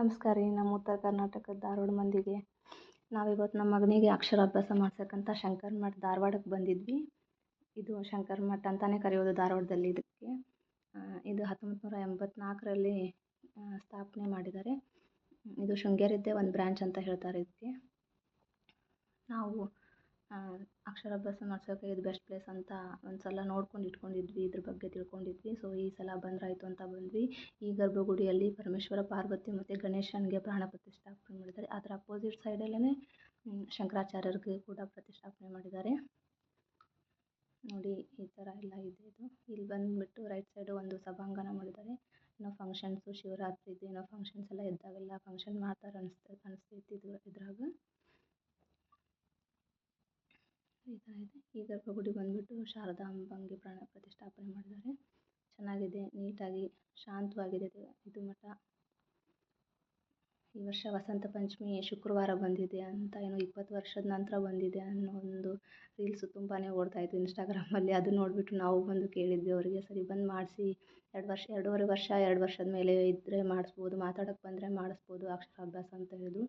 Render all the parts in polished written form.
ನಮಸ್ಕಾರ ರೀ. ನಮ್ಮ ಉತ್ತರ ಕರ್ನಾಟಕದ ಧಾರವಾಡ ಮಂದಿಗೆ ನಾವಿವತ್ತು ನಮ್ಮ ಮಗನಿಗೆ ಅಕ್ಷರಾಭ್ಯಾಸ ಮಾಡ್ಸಕ್ಕಂತ ಶಂಕರ ಮಠ ಧಾರವಾಡಕ್ಕೆ ಬಂದಿದ್ವಿ. ಇದು ಶಂಕರ ಮಠ ಅಂತಾನೆ ಕರೆಯೋದು ಧಾರವಾಡದಲ್ಲಿ ಇದಕ್ಕೆ. ಇದು 1984ರಲ್ಲಿ ಸ್ಥಾಪನೆ ಮಾಡಿದ್ದಾರೆ. ಇದು ಶೃಂಗೇರಿದ್ದೇ ಒಂದು ಬ್ರ್ಯಾಂಚ್ ಅಂತ ಹೇಳ್ತಾರೆ ಇದಕ್ಕೆ. ನಾವು ಅಕ್ಷರಾಭ್ಯಾಸ ಮಾಡ್ಸೋಕೆ ಇದು ಬೆಸ್ಟ್ ಪ್ಲೇಸ್ ಅಂತ ಒಂದು ಸಲ ನೋಡ್ಕೊಂಡು ಇಟ್ಕೊಂಡಿದ್ವಿ, ಇದ್ರ ಬಗ್ಗೆ ತಿಳ್ಕೊಂಡಿದ್ವಿ. ಸೊ ಈ ಸಲ ಬಂದ್ರಾಯ್ತು ಅಂತ ಬಂದ್ವಿ. ಈ ಗರ್ಭಗುಡಿಯಲ್ಲಿ ಪರಮೇಶ್ವರ, ಪಾರ್ವತಿ ಮತ್ತು ಗಣೇಶನಿಗೆ ಪ್ರಾಣ ಪ್ರತಿಷ್ಠಾಪನೆ ಮಾಡಿದ್ದಾರೆ. ಅದರ ಅಪೋಸಿಟ್ ಸೈಡಲ್ಲೇ ಶಂಕರಾಚಾರ್ಯರಿಗೆ ಕೂಡ ಪ್ರತಿಷ್ಠಾಪನೆ ಮಾಡಿದ್ದಾರೆ. ನೋಡಿ ಈ ಥರ ಎಲ್ಲ ಇದೆ ಇದು. ಇಲ್ಲಿ ಬಂದುಬಿಟ್ಟು ರೈಟ್ ಸೈಡು ಒಂದು ಸಭಾಂಗಣ ಮಾಡಿದ್ದಾರೆ. ಏನೋ ಫಂಕ್ಷನ್ಸು, ಶಿವರಾತ್ರಿದು ಏನೋ ಫಂಕ್ಷನ್ಸ್ ಎಲ್ಲ ಇದ್ದಾಗೆಲ್ಲ ಫಂಕ್ಷನ್ ಮಾಡ್ತಾರೆ ಅನಿಸ್ತೈತಿ ಇದ್ರಾಗ. ಈ ಥರ ಇದೆ. ಈ ಗರ್ಭಗುಡಿ ಬಂದುಬಿಟ್ಟು ಶಾರದಾಂಬಂಗೆ ಪ್ರಾಣ ಪ್ರತಿಷ್ಠಾಪನೆ ಮಾಡಿದ್ದಾರೆ. ಚೆನ್ನಾಗಿದೆ, ನೀಟಾಗಿ ಶಾಂತವಾಗಿದೆ ಇದು ಮಠ. ಈ ವರ್ಷ ವಸಂತ ಪಂಚಮಿ ಶುಕ್ರವಾರ ಬಂದಿದೆ ಅಂತ, ಏನೋ 20 ವರ್ಷದ ನಂತರ ಬಂದಿದೆ ಅನ್ನೋ ಒಂದು ರೀಲ್ಸು ತುಂಬಾ ಓಡ್ತಾಯಿತ್ತು ಇನ್ಸ್ಟಾಗ್ರಾಮಲ್ಲಿ. ಅದು ನೋಡಿಬಿಟ್ಟು ನಾವು ಬಂದು ಕೇಳಿದ್ವಿ ಅವರಿಗೆ, ಸರಿ ಬಂದು ಮಾಡಿಸಿ 2 ವರ್ಷದ ಮೇಲೆ ಇದ್ದರೆ ಮಾಡಿಸ್ಬೋದು, ಮಾತಾಡೋಕ್ಕೆ ಬಂದರೆ ಮಾಡಿಸ್ಬೋದು ಅಕ್ಷರಾಭ್ಯಾಸ ಅಂತ ಹೇಳಿದ್ರು.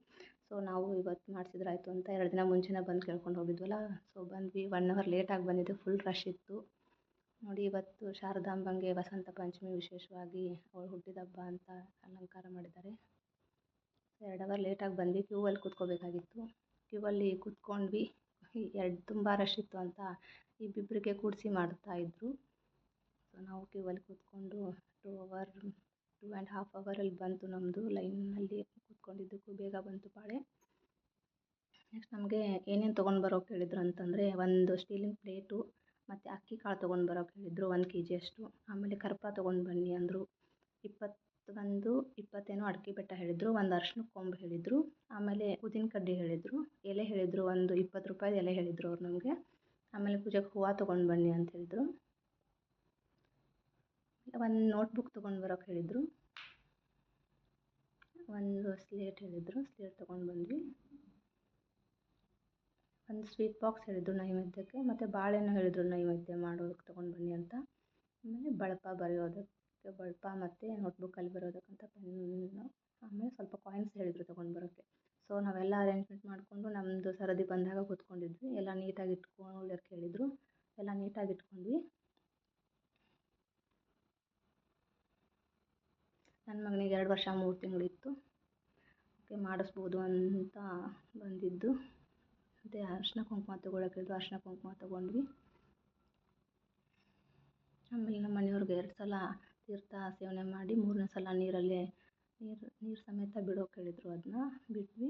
ಸೊ ನಾವು ಇವತ್ತು ಮಾಡಿಸಿದ್ರಾಯ್ತು ಅಂತ 2 ದಿನ ಮುಂಚೆನೇ ಬಂದು ಕೇಳ್ಕೊಂಡು ಹೋಗಿದ್ವಲ್ಲ. ಸೊ ಬಂದ್ವಿ, 1 ಅವರ್ ಲೇಟಾಗಿ ಬಂದಿದ್ದು, ಫುಲ್ ರಶ್ ಇತ್ತು. ನೋಡಿ ಇವತ್ತು ಶಾರದಾಂಬಂಗೆ ವಸಂತ ಪಂಚಮಿ ವಿಶೇಷವಾಗಿ ಅವಳು ಹುಟ್ಟಿದ ಹಬ್ಬ ಅಂತ ಅಲಂಕಾರ ಮಾಡಿದ್ದಾರೆ. 2 ಅವರ್ ಲೇಟಾಗಿ ಬಂದ್ವಿ, ಕ್ಯೂವಲ್ಲಿ ಕೂತ್ಕೋಬೇಕಾಗಿತ್ತು. ಕ್ಯೂವಲ್ಲಿ ಕೂತ್ಕೊಂಡ್ವಿ. ತುಂಬ ರಶ್ ಇತ್ತು ಅಂತ ಇಬ್ಬಿಬ್ಬರಿಗೆ ಕೂಡಿಸಿ ಮಾಡ್ತಾಯಿದ್ರು. ಸೊ ನಾವು ಕ್ಯೂವಲ್ಲಿ ಕೂತ್ಕೊಂಡು 2.5 ಅವರಲ್ಲಿ ಬಂತು ನಮ್ಮದು. ಲೈನಲ್ಲಿ ಕೂತ್ಕೊಂಡಿದ್ದಕ್ಕೂ ಬೇಗ ಬಂತು ಪಾಳೆ. ನೆಕ್ಸ್ಟ್ ನಮಗೆ ಏನೇನು ತೊಗೊಂಡು ಬರೋಕೆ ಹೇಳಿದ್ರು ಅಂತಂದರೆ, ಒಂದು ಸ್ಟೀಲಿನ ಪ್ಲೇಟು ಮತ್ತು ಅಕ್ಕಿ ಕಾಳು ತೊಗೊಂಡು ಬರೋಕೆ ಹೇಳಿದ್ರು 1 kg ಅಷ್ಟು. ಆಮೇಲೆ ಕರ್ಪೂರ ತೊಗೊಂಡು ಬನ್ನಿ ಅಂದರು. 20 ಅಡಿಕೆ ಬೆಟ್ಟ ಹೇಳಿದರು. ಒಂದು ಅರ್ಶಿನ ಕೊಂಬು ಹೇಳಿದರು. ಆಮೇಲೆ ಉದ್ದಿನ ಕಡ್ಡಿ ಹೇಳಿದರು. ಎಲೆ ಹೇಳಿದರು, ಒಂದು 20 ರೂಪಾಯಿದು ಎಲೆ ಹೇಳಿದರು ಅವ್ರು ನಮಗೆ. ಆಮೇಲೆ ಪೂಜೆಗೆ ಹೂವು ತೊಗೊಂಡು ಬನ್ನಿ ಅಂತ ಹೇಳಿದರು. ಒಂದು ನೋಟ್ಬುಕ್ ತೊಗೊಂಡು ಬರೋಕೆ ಹೇಳಿದರು. ಒಂದು ಸ್ಲೇಟ್ ಹೇಳಿದರು, ಸ್ಲೇಟ್ ತೊಗೊಂಡು ಬಂದ್ವಿ. ಒಂದು ಸ್ವೀಟ್ ಬಾಕ್ಸ್ ಹೇಳಿದರು ನೈವೇದ್ಯಕ್ಕೆ, ಮತ್ತು ಬಾಳೆಹಣ್ಣು ಹೇಳಿದರು ನೈವೇದ್ಯ ಮಾಡೋದಕ್ಕೆ ತೊಗೊಂಡು ಬನ್ನಿ ಅಂತ. ಆಮೇಲೆ ಬಳಪ ಬರೆಯೋದಕ್ಕೆ ಬಳಪ ಮತ್ತು ನೋಟ್ಬುಕ್ಕಲ್ಲಿ ಬರೆಯೋದಕ್ಕಂತ ಪೆನ್ನು, ಆಮೇಲೆ ಸ್ವಲ್ಪ ಕಾಯಿನ್ಸ್ ಹೇಳಿದರು ತೊಗೊಂಡು ಬರೋಕ್ಕೆ. ಸೊ ನಾವೆಲ್ಲ ಅರೇಂಜ್ಮೆಂಟ್ ಮಾಡಿಕೊಂಡು ನಮ್ಮದು ಸರದಿ ಬಂದಾಗ ಕೂತ್ಕೊಂಡಿದ್ವಿ. ಎಲ್ಲ ನೀಟಾಗಿ ಇಟ್ಕೊಳ್ಳೋಕೆ ಹೇಳಿದರು, ಎಲ್ಲ ನೀಟಾಗಿ ಇಟ್ಕೊಂಡ್ವಿ. ನನ್ನ ಮಗನಿಗೆ 2 ವರ್ಷ 3 ತಿಂಗಳಿತ್ತು. ಓಕೆ ಮಾಡಿಸ್ಬೋದು ಅಂತ ಬಂದಿದ್ದು. ಮತ್ತು ಅರಿಶಿನ ಕುಂಕುಮ ತೊಗೊಳಕ್ಕೆ ಹೇಳಿದ್ರು, ಅರಿಶಿನ ಕುಂಕುಮ ತೊಗೊಂಡ್ವಿ. ಆಮೇಲೆ ನಮ್ಮ ಮನೆಯವ್ರಿಗೆ 2 ಸಲ ತೀರ್ಥ ಸೇವನೆ ಮಾಡಿ 3ನೇ ಸಲ ನೀರು ಸಮೇತ ಬಿಡೋಕೆ ಹೇಳಿದ್ರು, ಅದನ್ನ ಬಿಟ್ವಿ.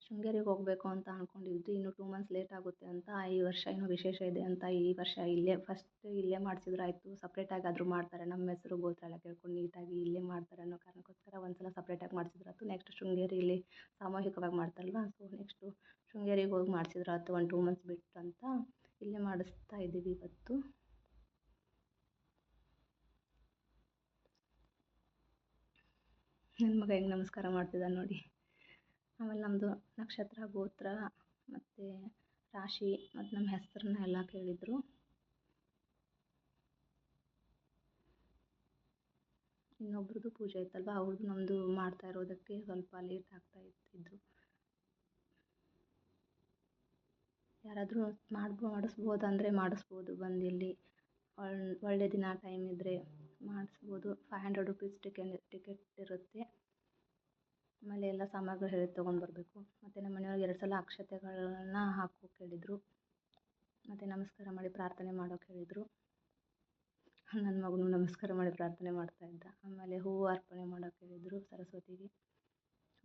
ಶೃಂಗೇರಿಗೆ ಹೋಗಬೇಕು ಅಂತ ಅಂದ್ಕೊಂಡಿದ್ವಿ. ಇನ್ನು 2 ಮಂತ್ಸ್ ಲೇಟ್ ಆಗುತ್ತೆ ಅಂತ. ಈ ವರ್ಷ ಏನೋ ವಿಶೇಷ ಇದೆ ಅಂತ ಈ ವರ್ಷ ಇಲ್ಲೇ ಮಾಡಿಸಿದ್ರಾಯ್ತು. ಸಪ್ರೇಟಾಗಾದರೂ ಮಾಡ್ತಾರೆ, ನಮ್ಮ ಹೆಸರು ಗೋತ್ರ ಎಲ್ಲ ಕೇಳ್ಕೊಂಡು ನೀಟಾಗಿ ಇಲ್ಲೇ ಮಾಡ್ತಾರೆ ಅನ್ನೋ ಕಾರಣಕ್ಕೋಸ್ಕರ ಒಂದು ಸಲ ಸಪ್ರೇಟಾಗಿ ಮಾಡಿಸಿದ್ರಾಯ್ತು. ನೆಕ್ಸ್ಟ್ ಶೃಂಗೇರಿಯಲ್ಲಿ ಸಾಮೂಹಿಕವಾಗಿ ಮಾಡ್ತಾರಲ್ವ, ಸೊ ನೆಕ್ಸ್ಟು ಶೃಂಗೇರಿಗೆ ಹೋಗಿ ಮಾಡಿಸಿದ್ರಾಯ್ತು 1-2 ಮಂತ್ಸ್ ಬಿಟ್ಟು ಅಂತ ಇಲ್ಲೇ ಮಾಡಿಸ್ತಾ ಇದ್ದೀವಿ ಇವತ್ತು. ನನ್ನ ಮಗ ಹೆಂಗೆ ನಮಸ್ಕಾರ ಮಾಡ್ತಿದ್ದ ನೋಡಿ. ಆಮೇಲೆ ನಮ್ಮದು ನಕ್ಷತ್ರ, ಗೋತ್ರ ಮತ್ತು ರಾಶಿ ಮತ್ತು ನಮ್ಮ ಹೆಸರನ್ನ ಎಲ್ಲ ಕೇಳಿದರು. ಇನ್ನೊಬ್ರದ್ದು ಪೂಜೆ ಇತ್ತಲ್ವ, ಅವ್ರದ್ದು ನಮ್ಮದು ಮಾಡ್ತಾ ಇರೋದಕ್ಕೆ ಸ್ವಲ್ಪ ಲೇಟ್ ಆಗ್ತಾ ಇತ್ತು. ಯಾರಾದರೂ ಮಾಡಿಸ್ಬೋದಂದರೆ ಮಾಡಿಸ್ಬೋದು, ಬಂದು ಇಲ್ಲಿ ಒಳ್ಳೆ ದಿನ ಟೈಮ್ ಇದ್ದರೆ ಮಾಡಿಸ್ಬೋದು. 500 ರುಪೀಸ್ ಟಿಕೆಟ್ ಇರುತ್ತೆ. ಆಮೇಲೆ ಎಲ್ಲ ಸಾಮಗ್ರಿ ಹೇಳಿ ತೊಗೊಂಡು ಬರಬೇಕು. ಮತ್ತು ನಮ್ಮ ಮನೆಯವ್ರಿಗೆ 2 ಸಲ ಅಕ್ಷತೆಗಳನ್ನ ಹಾಕೋಕೆ ಹೇಳಿದರು. ಮತ್ತು ನಮಸ್ಕಾರ ಮಾಡಿ ಪ್ರಾರ್ಥನೆ ಮಾಡೋಕೆ ಹೇಳಿದರು. ನನ್ನ ಮಗನೂ ನಮಸ್ಕಾರ ಮಾಡಿ ಪ್ರಾರ್ಥನೆ ಮಾಡ್ತಾಯಿದ್ದ. ಆಮೇಲೆ ಹೂವು ಅರ್ಪಣೆ ಮಾಡೋಕೆ ಹೇಳಿದರು, ಸರಸ್ವತಿಗೆ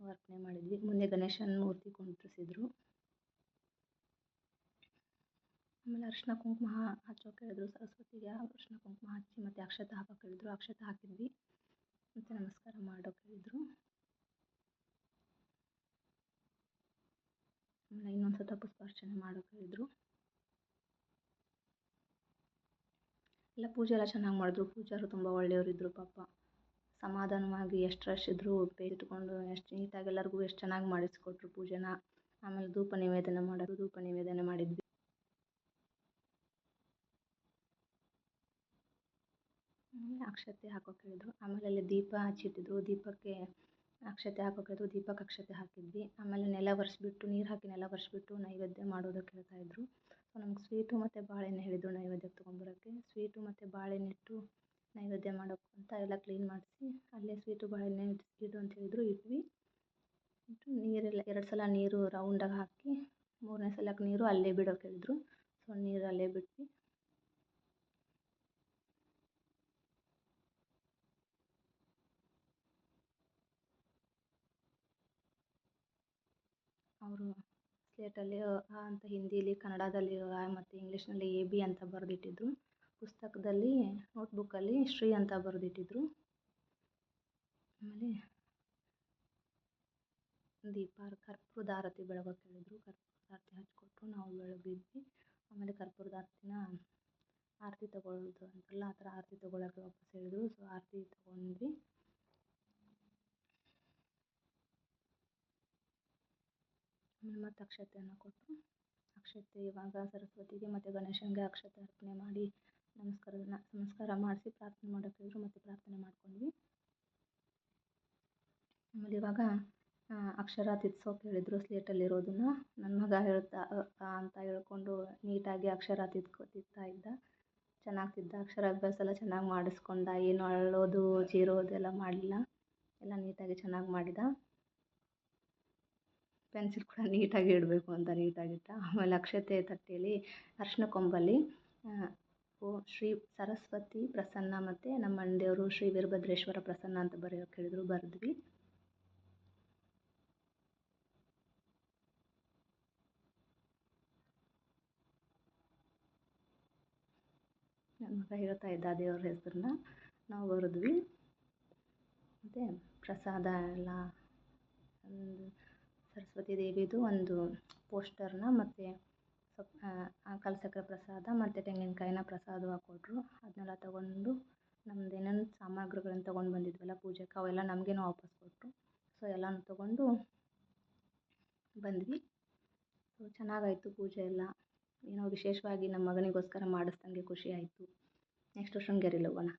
ಹೂವು ಅರ್ಪಣೆ ಮಾಡಿದ್ವಿ. ಮುಂದೆ ಗಣೇಶನ ಮೂರ್ತಿ ಕುಂಡ್ರಿಸಿದ್ರು. ಆಮೇಲೆ ಅರಿಶಿನ ಕುಂಕುಮ ಹಚ್ಚೋಕೆ ಹೇಳಿದ್ರು ಸರಸ್ವತಿಗೆ. ಅರಿಶಿನ ಕುಂಕುಮ ಹಚ್ಚಿ ಮತ್ತು ಅಕ್ಷತೆ ಹಾಕೋಕೆ ಹೇಳಿದ್ರು. ಅಕ್ಷತೆ ಹಾಕಿದ್ವಿ. ಮತ್ತು ನಮಸ್ಕಾರ ಮಾಡೋಕೆ ಹೇಳಿದರು. ಆಮೇಲೆ ಇನ್ನೊಂದು ಸತ ಪುಷ್ಪಾರ್ಚನೆ ಮಾಡೋಕೆ ಹೇಳಿದರು. ಎಲ್ಲ ಪೂಜೆ ಎಲ್ಲ ಚೆನ್ನಾಗಿ ಮಾಡಿದ್ರು. ಪೂಜಾರು ತುಂಬ ಒಳ್ಳೆಯವರಿದ್ದರು ಪಾಪ. ಸಮಾಧಾನವಾಗಿ ಎಷ್ಟು ರಶ್ ಇದ್ದರೂ ಬೇಗ ಇಟ್ಕೊಂಡು ಎಷ್ಟು ನೀಟಾಗಿ ಎಲ್ಲರಿಗೂ ಎಷ್ಟು ಚೆನ್ನಾಗಿ ಮಾಡಿಸ್ಕೊಟ್ರು ಪೂಜೆನ. ಆಮೇಲೆ ಧೂಪ ನಿವೇದನೆ ಮಾಡಿದ್ವಿ. ಆಮೇಲೆ ಅಕ್ಷತೆ ಹಾಕೋಕೆ ಹೇಳಿದ್ರು. ಆಮೇಲೆ ಅಲ್ಲಿ ದೀಪ ಹಚ್ಚಿಟ್ಟಿದ್ರು. ದೀಪಕ್ಕೆ ಅಕ್ಷತೆ ಹಾಕೋಕೆ ಹೇಳಿದ್ರು. ದೀಪಕ್ಕೆ ಅಕ್ಷತೆ ಹಾಕಿದ್ವಿ. ಆಮೇಲೆ ನೆಲ ಒರೆಸ್ಬಿಟ್ಟು ನೀರು ಹಾಕಿ ನೆಲ ಒರೆಸ್ಬಿಟ್ಟು ನೈವೇದ್ಯ ಮಾಡೋದಕ್ಕೆ ಹೇಳ್ತಾಯಿದ್ರು. ಸೊ ನಮ್ಗೆ ಸ್ವೀಟು ಮತ್ತು ಬಾಳೆಹಣ್ಣು ಹೇಳಿದ್ರು ನೈವೇದ್ಯಕ್ಕೆ ತೊಗೊಂಬರೋಕ್ಕೆ. ಸ್ವೀಟು ಮತ್ತು ಬಾಳೆಹಣ್ಣು ಇಟ್ಟು ನೈವೇದ್ಯ ಮಾಡೋಕ್ಕೆ ಅಂತ ಎಲ್ಲ ಕ್ಲೀನ್ ಮಾಡಿಸಿ ಅಲ್ಲೇ ಸ್ವೀಟು ಬಾಳೆಹಣ್ಣು ಇಡು ಅಂತ ಹೇಳಿದ್ರು. ಇಟ್ವಿ. ಇಟ್ಟು ನೀರೆಲ್ಲ 2 ಸಲ ನೀರು ರೌಂಡಾಗಿ ಹಾಕಿ 3ನೇ ಸಲಕ್ಕೆ ನೀರು ಅಲ್ಲೇ ಬಿಡೋಕೆ ಹೇಳಿದ್ರು. ಸೊ ನೀರು ಅಲ್ಲೇ ಬಿಟ್ವಿ. ಅವರು ಸ್ಲೇಟಲ್ಲಿ ಅ ಅಂತ ಹಿಂದೀಲಿ, ಕನ್ನಡದಲ್ಲಿ ಅ ಮತ್ತು ಇಂಗ್ಲೀಷ್ನಲ್ಲಿ AB ಅಂತ ಬರೆದಿಟ್ಟಿದ್ರು. ಪುಸ್ತಕದಲ್ಲಿ ನೋಟ್ಬುಕ್ಕಲ್ಲಿ ಶ್ರೀ ಅಂತ ಬರೆದಿಟ್ಟಿದ್ರು. ಆಮೇಲೆ ದೀಪ ಕರ್ಪೂರದ ಆರತಿ ಬೆಳಗೋಕೆ ಹೇಳಿದ್ರು. ಕರ್ಪೂರದ ಆರತಿ ಹಚ್ಕೊಟ್ರು. ನಾವು ಬೆಳಗಿದ್ವಿ. ಆಮೇಲೆ ಕರ್ಪೂರದ ಆರತಿ ತೊಗೊಳ್ಳೋದು ಅಂತಾರಲ್ಲ ಆ ಥರ ಆರತಿ ತೊಗೊಳಕ್ಕೆ ವಾಪಸ್ ಹೇಳಿದ್ರು. ಸೊ ಆರತಿ ತೊಗೊಂಡ್ವಿ. ಆಮೇಲೆ ಮತ್ತು ಅಕ್ಷತೆಯನ್ನು ಕೊಟ್ಟರು. ಅಕ್ಷತೆ ಇವಾಗ ಸರಸ್ವತಿಗೆ ಮತ್ತು ಗಣೇಶನಿಗೆ ಅಕ್ಷತೆ ಅರ್ಪಣೆ ಮಾಡಿ ನಮಸ್ಕಾರ ಮಾಡಿಸಿ ಪ್ರಾರ್ಥನೆ ಮಾಡೋಕೆ ಹೇಳಿದ್ರು. ಮತ್ತು ಪ್ರಾರ್ಥನೆ ಮಾಡ್ಕೊಂಡ್ವಿ. ಆಮೇಲೆ ಇವಾಗ ಅಕ್ಷರ ತಿದ್ಸೋಕೆ ಹೇಳಿದ್ರು. ಸ್ಲೇಟಲ್ಲಿರೋದನ್ನ ನನ್ನ ಮಗ ಹೇಳ್ತಾ ಅಂತ ಹೇಳ್ಕೊಂಡು ನೀಟಾಗಿ ಅಕ್ಷರ ತಿದ್ತಾ ಇದ್ದ. ಚೆನ್ನಾಗಿ ತಿದ್ದ. ಅಕ್ಷರಾಭ್ಯಾಸ ಎಲ್ಲ ಚೆನ್ನಾಗಿ ಮಾಡಿಸ್ಕೊಂಡ. ಏನು ಅಳ್ಳೋದು ಚೀರೋದು ಎಲ್ಲ ಮಾಡಲಿಲ್ಲ. ಎಲ್ಲ ನೀಟಾಗಿ ಚೆನ್ನಾಗಿ ಮಾಡಿದ. ಪೆನ್ಸಿಲ್ ಕೂಡ ನೀಟಾಗಿ ಇಡಬೇಕು ಅಂತ ನೀಟಾಗಿಟ್ಟ. ಆಮೇಲೆ ಅಕ್ಷತೆ ತಟ್ಟೆಯಲ್ಲಿ ಅರಿಶಿನ ಕೊಂಬಲ್ಲಿ ಓ ಶ್ರೀ ಸರಸ್ವತಿ ಪ್ರಸನ್ನ ಮತ್ತು ನಮ್ಮ ಮನೆದೇವರು ಶ್ರೀ ವೀರಭದ್ರೇಶ್ವರ ಪ್ರಸನ್ನ ಅಂತ ಬರೆಯೋಕೆ ಹೇಳಿದ್ರು. ಬರೆದ್ವಿ. ನನ್ನ ಮಗ ಹೇಳ್ತಾ ಇದ್ದ ದೇವ್ರ ಹೆಸರನ್ನ. ನಾವು ಬರೆದ್ವಿ. ಮತ್ತು ಪ್ರಸಾದ ಎಲ್ಲ ಒಂದು ಸರಸ್ವತಿ ದೇವಿದು ಒಂದು ಪೋಸ್ಟರ್ನ ಮತ್ತು ಕಲಸಕ್ಕರೆ ಪ್ರಸಾದ ಮತ್ತು ತೆಂಗಿನಕಾಯಿನ ಪ್ರಸಾದವಾಗಿ ಕೊಟ್ಟರು. ಅದನ್ನೆಲ್ಲ ತೊಗೊಂಡು ನಮ್ದು ಏನೇನು ಸಾಮಗ್ರಿಗಳನ್ನ ತೊಗೊಂಡು ಬಂದಿದ್ವಲ್ಲ ಪೂಜೆಗೆ ಅವೆಲ್ಲ ನಮಗೇ ವಾಪಸ್ ಕೊಟ್ಟರು. ಸೊ ಎಲ್ಲನೂ ತೊಗೊಂಡು ಬಂದ್ವಿ. ಸೊ ಚೆನ್ನಾಗಾಯಿತು ಪೂಜೆ ಎಲ್ಲ. ಏನೋ ವಿಶೇಷವಾಗಿ ನಮ್ಮ ಮಗನಿಗೋಸ್ಕರ ಮಾಡಿಸ್ದಂಗೆ ಖುಷಿ ಆಯಿತು. ನೆಕ್ಸ್ಟು ಶೃಂಗೇರಿಗೆ ಹೋಗೋಣ.